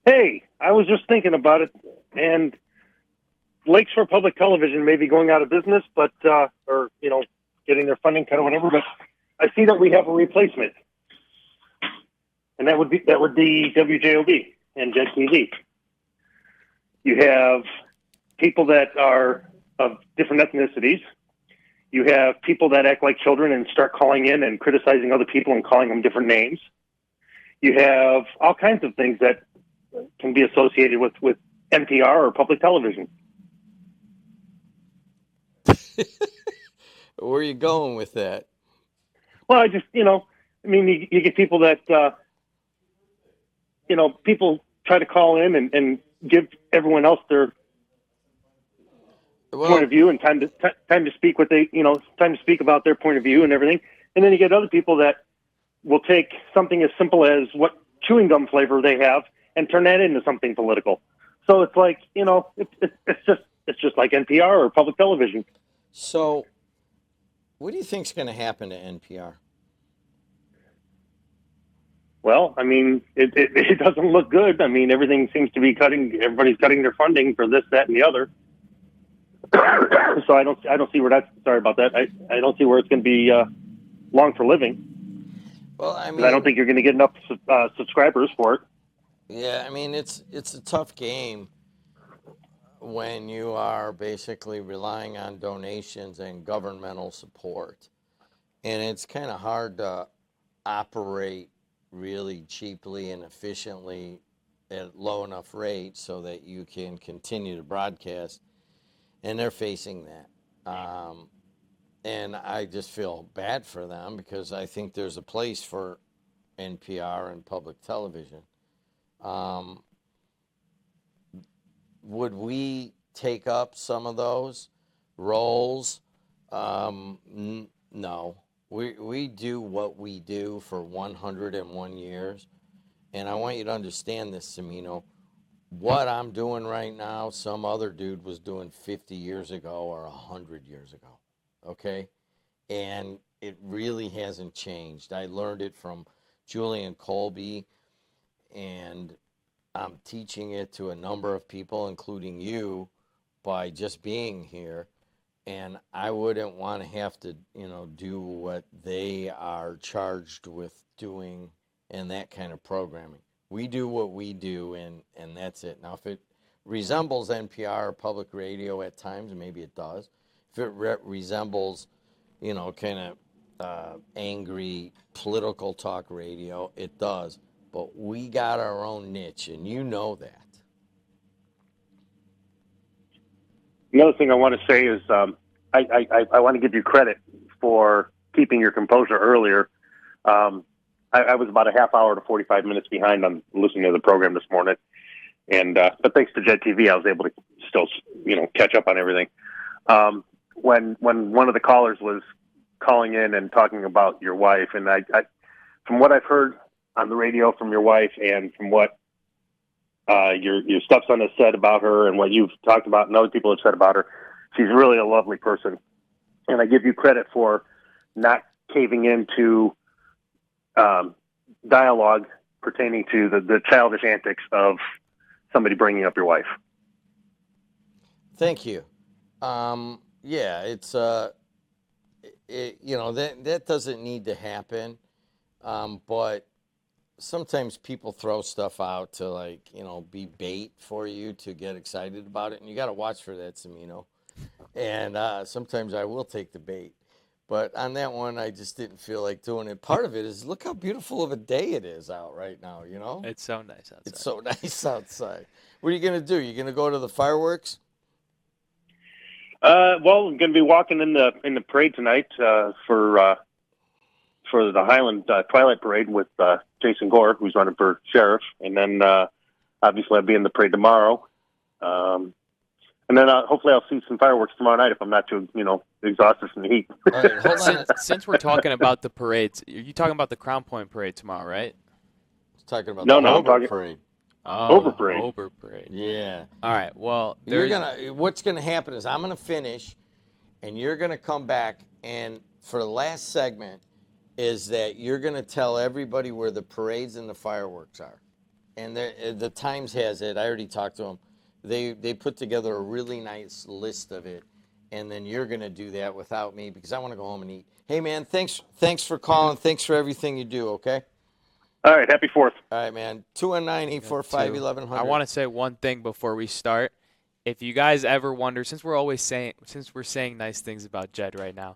Hey, I was just thinking about it, and Lakeshore Public Television may be going out of business, but or getting their funding cut or whatever. But I see that we have a replacement, and that would be WJOB and JED TV. You have people that are of different ethnicities. You have people that act like children and start calling in and criticizing other people and calling them different names. You have all kinds of things that can be associated with NPR or public television. Where are you going with that? Well, I just, you get people that, people try to call in and give everyone else their point of view and time to speak time to speak about their point of view and everything. And then you get other people that will take something as simple as what chewing gum flavor they have and turn that into something political. So it's like, it's just like NPR or public television. So what do you think is going to happen to NPR? Well, I mean, it doesn't look good. I mean, everything seems to be everybody's cutting their funding for this, that, and the other. So I don't see where that's, sorry about that. I don't see where it's going to be long for living. Well, I mean, I don't think you're going to get enough subscribers for it. Yeah, I mean, it's a tough game when you are basically relying on donations and governmental support. And it's kind of hard to operate really cheaply and efficiently at low enough rates so that you can continue to broadcast. And they're facing that. And I just feel bad for them because I think there's a place for NPR and public television. Would we take up some of those roles? No. We do what we do for 101 years. And I want you to understand this, Cimino. What I'm doing right now, some other dude was doing 50 years ago or 100 years ago. Okay? And it really hasn't changed. I learned it from Julian Colby, and I'm teaching it to a number of people, including you, by just being here. And I wouldn't want to have to, do what they are charged with doing and that kind of programming. We do what we do, and that's it. Now, if it resembles NPR or public radio at times, maybe it does. If it resembles, kind of angry political talk radio, it does. But we got our own niche, and you know that. Another thing I want to say is I want to give you credit for keeping your composure earlier. I was about a half hour to 45 minutes behind on listening to the program this morning. And but thanks to JED TV, I was able to still, catch up on everything. When one of the callers was calling in and talking about your wife, and I from what I've heard on the radio from your wife and from what your stepson has said about her and what you've talked about and other people have said about her, she's really a lovely person. And I give you credit for not caving into dialogue pertaining to the childish antics of somebody bringing up your wife. Thank you. Yeah, it's that doesn't need to happen. But sometimes people throw stuff out to be bait for you to get excited about it, and you got to watch for that, Cimino. And sometimes I will take the bait. But on that one, I just didn't feel like doing it. Part of it is look how beautiful of a day it is out right now, It's so nice outside. It's so nice outside. What are you going to do? You going to go to the fireworks? Well, I'm going to be walking in the parade tonight for the Highland Twilight Parade with Jason Gore, who's running for sheriff. And then obviously I'll be in the parade tomorrow. And then hopefully I'll see some fireworks tomorrow night if I'm not too, exhausted from the heat. All right, hold on. Since we're talking about the parades, you're talking about the Crown Point Parade tomorrow, right? I was talking about the Hobart Parade. Oh, Hobart Parade. Hobart Parade. Yeah. All right. Well, what's gonna happen is I'm gonna finish, and you're gonna come back, and for the last segment, is that you're gonna tell everybody where the parades and the fireworks are. And the Times has it. I already talked to them. They put together a really nice list of it, and then you're going to do that without me because I want to go home and eat. Hey, man, thanks for calling. Thanks for everything you do, okay? All right, happy 4th. All right, man. 219-845-1100. I want to say one thing before we start. If you guys ever wonder, since we're saying nice things about Jed right now,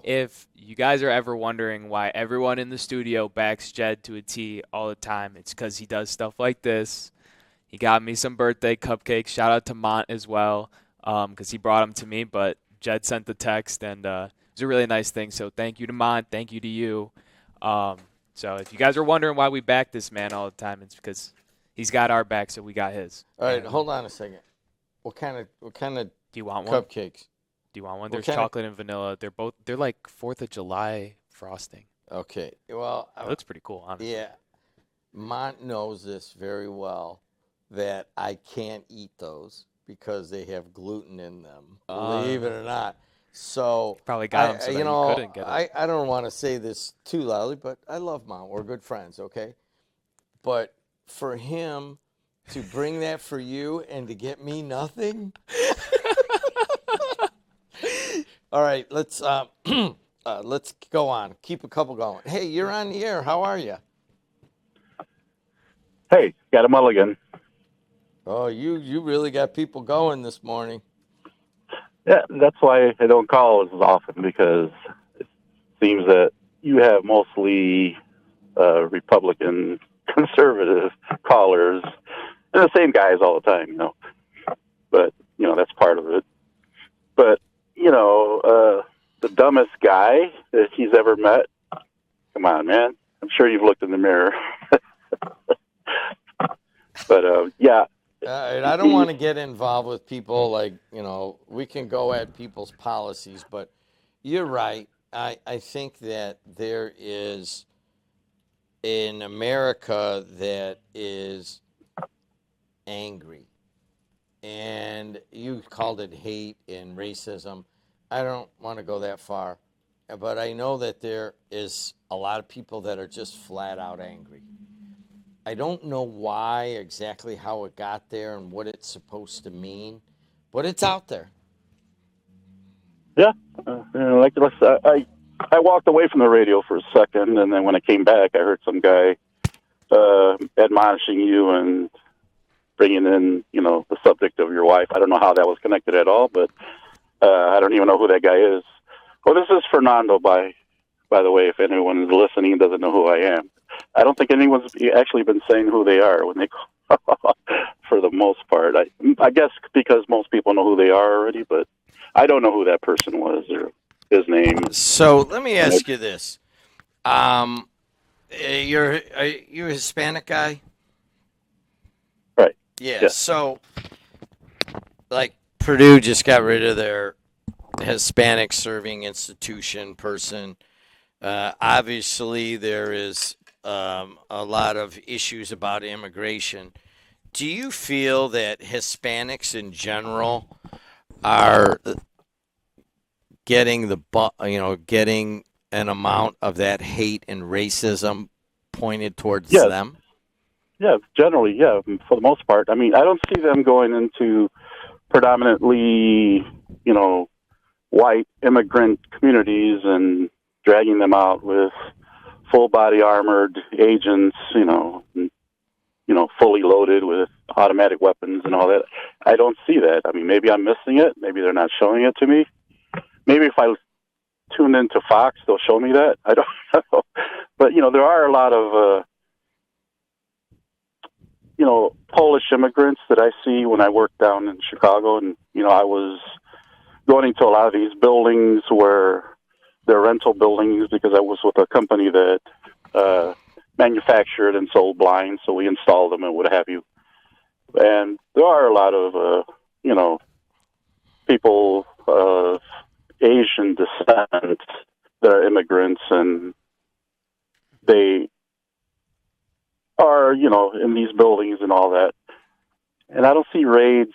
if you guys are ever wondering why everyone in the studio backs Jed to a T all the time, it's because he does stuff like this. He got me some birthday cupcakes. Shout out to Mont as well, because he brought them to me. But Jed sent the text, and it was a really nice thing. So thank you to Mont. Thank you to you. So if you guys are wondering why we back this man all the time, it's because he's got our back, so we got his. All right, hold on a second. What kind of do you want one? Cupcakes? Do you want one? There's chocolate and vanilla. They're like 4th of July frosting. Okay. Well, it looks pretty cool, honestly. Yeah. Mont knows this very well, that I can't eat those because they have gluten in them. Believe it or not. So probably got him so that you couldn't get it. I don't want to say this too loudly, but I love Mont. We're good friends, okay? But for him to bring that for you and to get me nothing. All right, let's go on. Keep a couple going. Hey, you're on the air. How are you? Hey, got a mulligan. Oh, you really got people going this morning. Yeah, that's why I don't call as often, because it seems that you have mostly Republican conservative callers. And the same guys all the time, But, that's part of it. But, the dumbest guy that he's ever met, come on, man. I'm sure you've looked in the mirror. But, yeah. I don't want to get involved with people we can go at people's policies, but you're right. I think that there is in America that is angry, and you called it hate and racism. I don't want to go that far, but I know that there is a lot of people that are just flat out angry. I don't know why exactly how it got there and what it's supposed to mean, but it's out there. Yeah, I walked away from the radio for a second, and then when I came back, I heard some guy admonishing you and bringing in, the subject of your wife. I don't know how that was connected at all, but I don't even know who that guy is. Well, this is Fernando, by the way, if anyone is listening and doesn't know who I am. I don't think anyone's actually been saying who they are when they call, for the most part. I guess because most people know who they are already, but I don't know who that person was or his name. So let me ask you this. You're a Hispanic guy? Right. Yeah. Yes. So, Purdue just got rid of their Hispanic serving institution person. Obviously, there is a lot of issues about immigration. Do you feel that Hispanics in general are getting getting an amount of that hate and racism pointed towards them? Yeah, generally, yeah, for the most part. I mean, I don't see them going into predominantly, white immigrant communities and dragging them out with full-body armored agents, fully loaded with automatic weapons and all that. I don't see that. I mean, maybe I'm missing it. Maybe they're not showing it to me. Maybe if I tune into Fox, they'll show me that. I don't know. But, there are a lot of, Polish immigrants that I see when I work down in Chicago. And, I was going into a lot of these buildings where they're rental buildings because I was with a company that manufactured and sold blinds. So we installed them and what have you. And there are a lot of, people of Asian descent that are immigrants, and they are, in these buildings and all that. And I don't see raids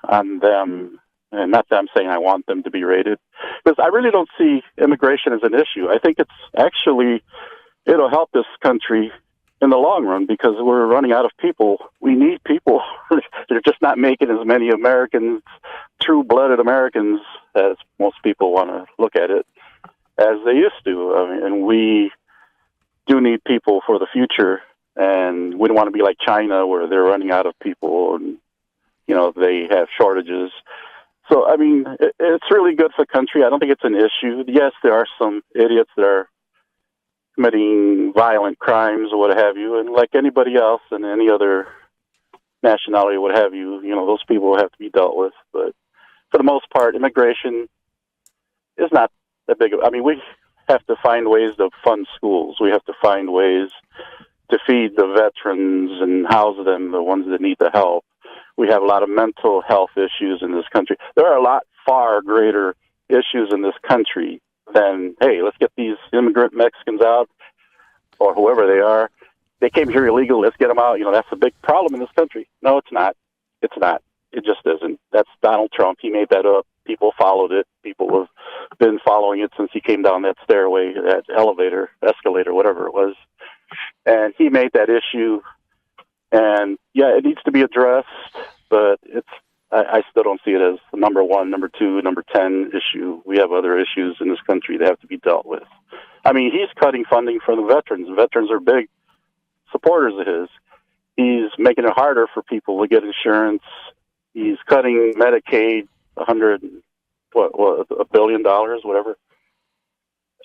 on them, and not that I'm saying I want them to be raided, because I really don't see immigration as an issue. I think it's actually, it'll help this country in the long run, because we're running out of people. We need people. They're just not making as many Americans, true-blooded Americans, as most people want to look at it, as they used to. I mean, and we do need people for the future, and we don't want to be like China, where they're running out of people and, you know, they have shortages. So, I mean, it's really good for the country. I don't think it's an issue. Yes, there are some idiots that are committing violent crimes or what have you, and like anybody else and any other nationality, what have you, you know, those people have to be dealt with. But for the most part, immigration is not that big of, I mean, we have to find ways to fund schools. We have to find ways to feed the veterans and house them, the ones that need the help. We have a lot of mental health issues in this country. There are a lot far greater issues in this country than, hey, let's get these immigrant Mexicans out, or whoever they are. They came here illegal, let's get them out. You know, that's a big problem in this country. No, it's not. It's not. It just isn't. That's Donald Trump. He made that up. People followed it. People have been following it since he came down that stairway, that elevator, escalator, whatever it was. And he made that issue. And, yeah, it needs to be addressed, but I still don't see it as the number one, number two, number 10 issue. We have other issues in this country that have to be dealt with. I mean, he's cutting funding for the veterans. The veterans are big supporters of his. He's making it harder for people to get insurance. He's cutting Medicaid $1 billion, whatever.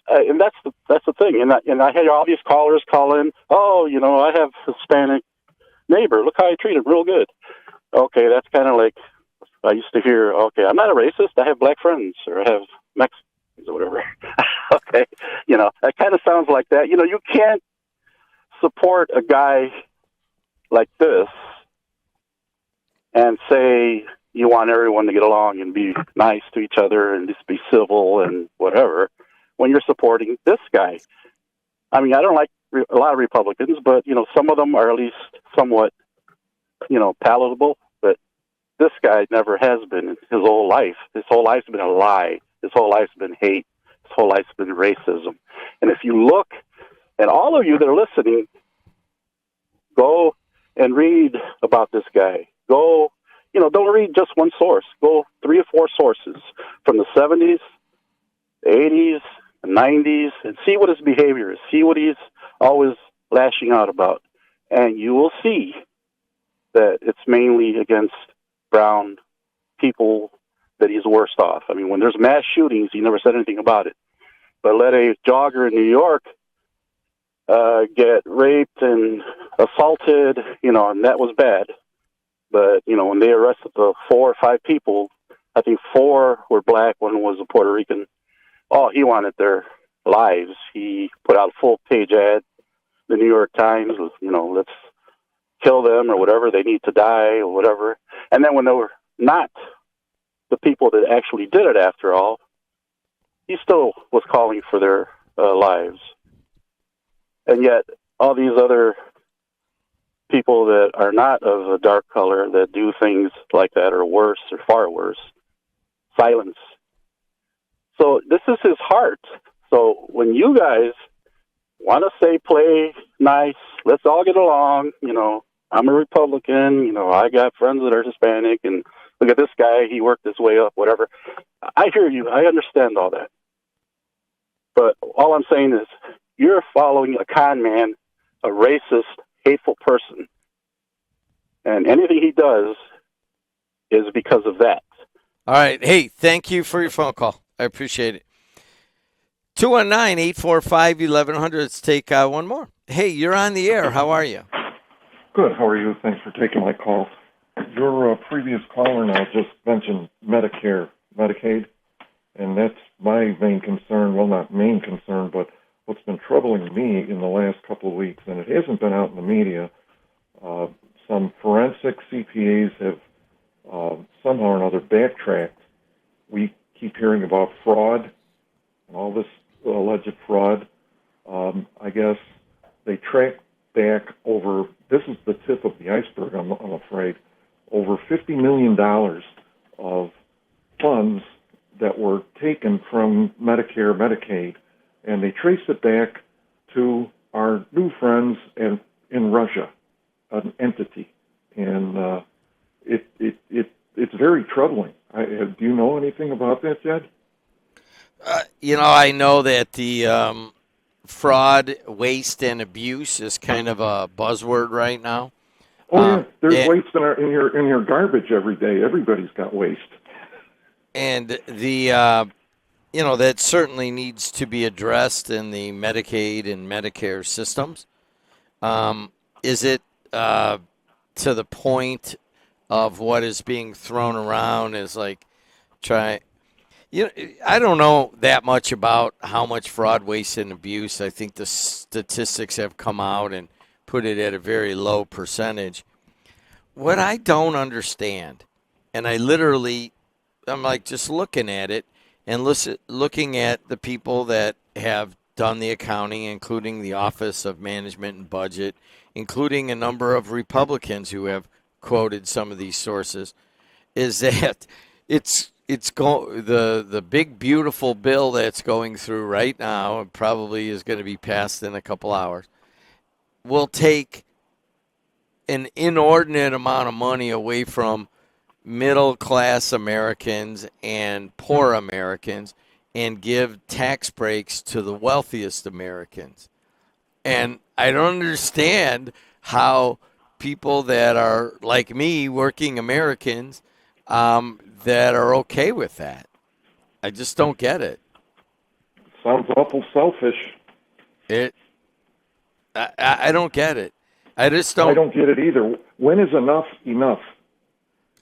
And that's the thing. And I had all these callers call in. Oh, you know, I have a Hispanic neighbor. Look how I treat him, real good. Okay, that's kind of like I used to hear. Okay, I'm not a racist. I have black friends, or I have Mexicans, or whatever. Okay, you know, that kind of sounds like that. You know, you can't support a guy like this and say you want everyone to get along and be nice to each other and just be civil and whatever when you're supporting this guy. I mean, I don't like a lot of Republicans, but, you know, some of them are at least somewhat, you know, palatable. But this guy never has been his whole life. His whole life's been a lie. His whole life's been hate. His whole life's been racism. And if you look, and all of you that are listening, go and read about this guy. Go, you know, don't read just one source. Go 3 or 4 sources from the 70s, the 80s, the 90s, and see what his behavior is. See what he's always lashing out about. And you will see that it's mainly against brown people that he's worst off. I mean, when there's mass shootings, he never said anything about it. But let a jogger in New York get raped and assaulted, you know, and that was bad. But, you know, when they arrested the 4 or 5 people, I think 4 were black, 1 was a Puerto Rican. Oh, he wanted their lives. He put out a full-page ad, the New York Times, you know, let's kill them or whatever. They need to die or whatever. And then when they were not the people that actually did it, after all, he still was calling for their lives. And yet, all these other people that are not of a dark color that do things like that or worse or far worse, silence. So this is his heart. So when you guys want to say play nice, let's all get along, you know, I'm a Republican, you know, I got friends that are Hispanic, and look at this guy, he worked his way up, whatever. I hear you. I understand all that. But all I'm saying is you're following a con man, a racist, hateful person. And anything he does is because of that. All right. Hey, thank you for your phone call. I appreciate it. 219-845-1100. Let's take one more. Hey, you're on the air. How are you? Good. How are you? Thanks for taking my call. Your previous caller now just mentioned Medicare, Medicaid, and that's my main concern. Well, not main concern, but what's been troubling me in the last couple of weeks, and it hasn't been out in the media, some forensic CPAs have somehow or another backtracked. We keep hearing about fraud and all this alleged fraud. I guess they tracked back over, this is the tip of the iceberg, I'm afraid, over $50 million of funds that were taken from Medicare, Medicaid, and they traced it back to our new friends and in Russia, an entity, and it's very troubling. Do you know anything about that, Jed? I know that the fraud, waste, and abuse is kind of a buzzword right now. Oh yeah, there's waste in your garbage every day. Everybody's got waste. And the that certainly needs to be addressed in the Medicaid and Medicare systems. Is it to the point of what is being thrown around as like I don't know that much about how much fraud, waste, and abuse. I think the statistics have come out and put it at a very low percentage. What I don't understand, and I'm like just looking at it and looking at the people that have done the accounting, including the Office of Management and Budget, including a number of Republicans who have quoted some of these sources, is that the big beautiful bill that's going through right now, and probably is going to be passed in a couple hours, will take an inordinate amount of money away from middle class Americans and poor Americans and give tax breaks to the wealthiest Americans. And I don't understand how people that are like me, working Americans, that are okay with that. I just don't get it. Sounds awful selfish. I don't get it. I don't get it either. When is enough enough?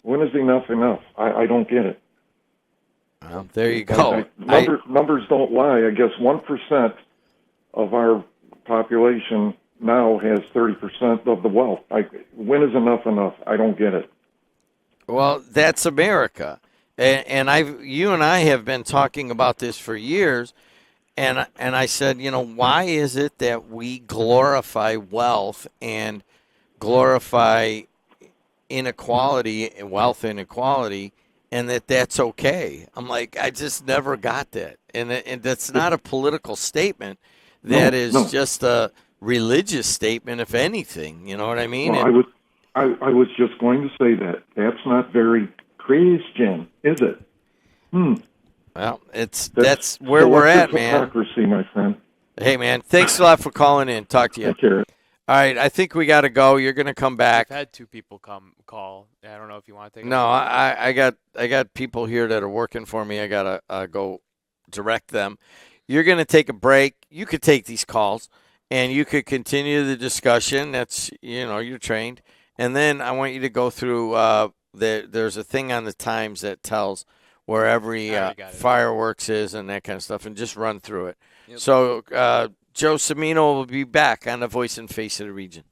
When is enough enough? I don't get it. Well, there you go. Numbers don't lie. I guess 1% of our population now has 30% of the wealth. When is enough enough? I don't get it. Well, that's America, and you and I have been talking about this for years, and I said, why is it that we glorify wealth and glorify inequality and wealth inequality, and that's okay? I'm like, I just never got that, and that's not a political statement. That is just a religious statement, if anything. You know what I mean? Well, I was just going to say that. That's not very Christian, is it? Well, that's where we're at, man. Hypocrisy, my friend. Hey, man, thanks a lot for calling in. Talk to you. Take care. All right, I think we got to go. You're going to come back. I've had two people call. I don't know if you want to take. No, I got people here that are working for me. I got to go direct them. You're going to take a break. You could take these calls, and you could continue the discussion. That's, you're trained. And then I want you to go through, there's a thing on the Times that tells where every fireworks is and that kind of stuff, and just run through it. Yep. So Joe Cimino will be back on the Voice and Face of the Region.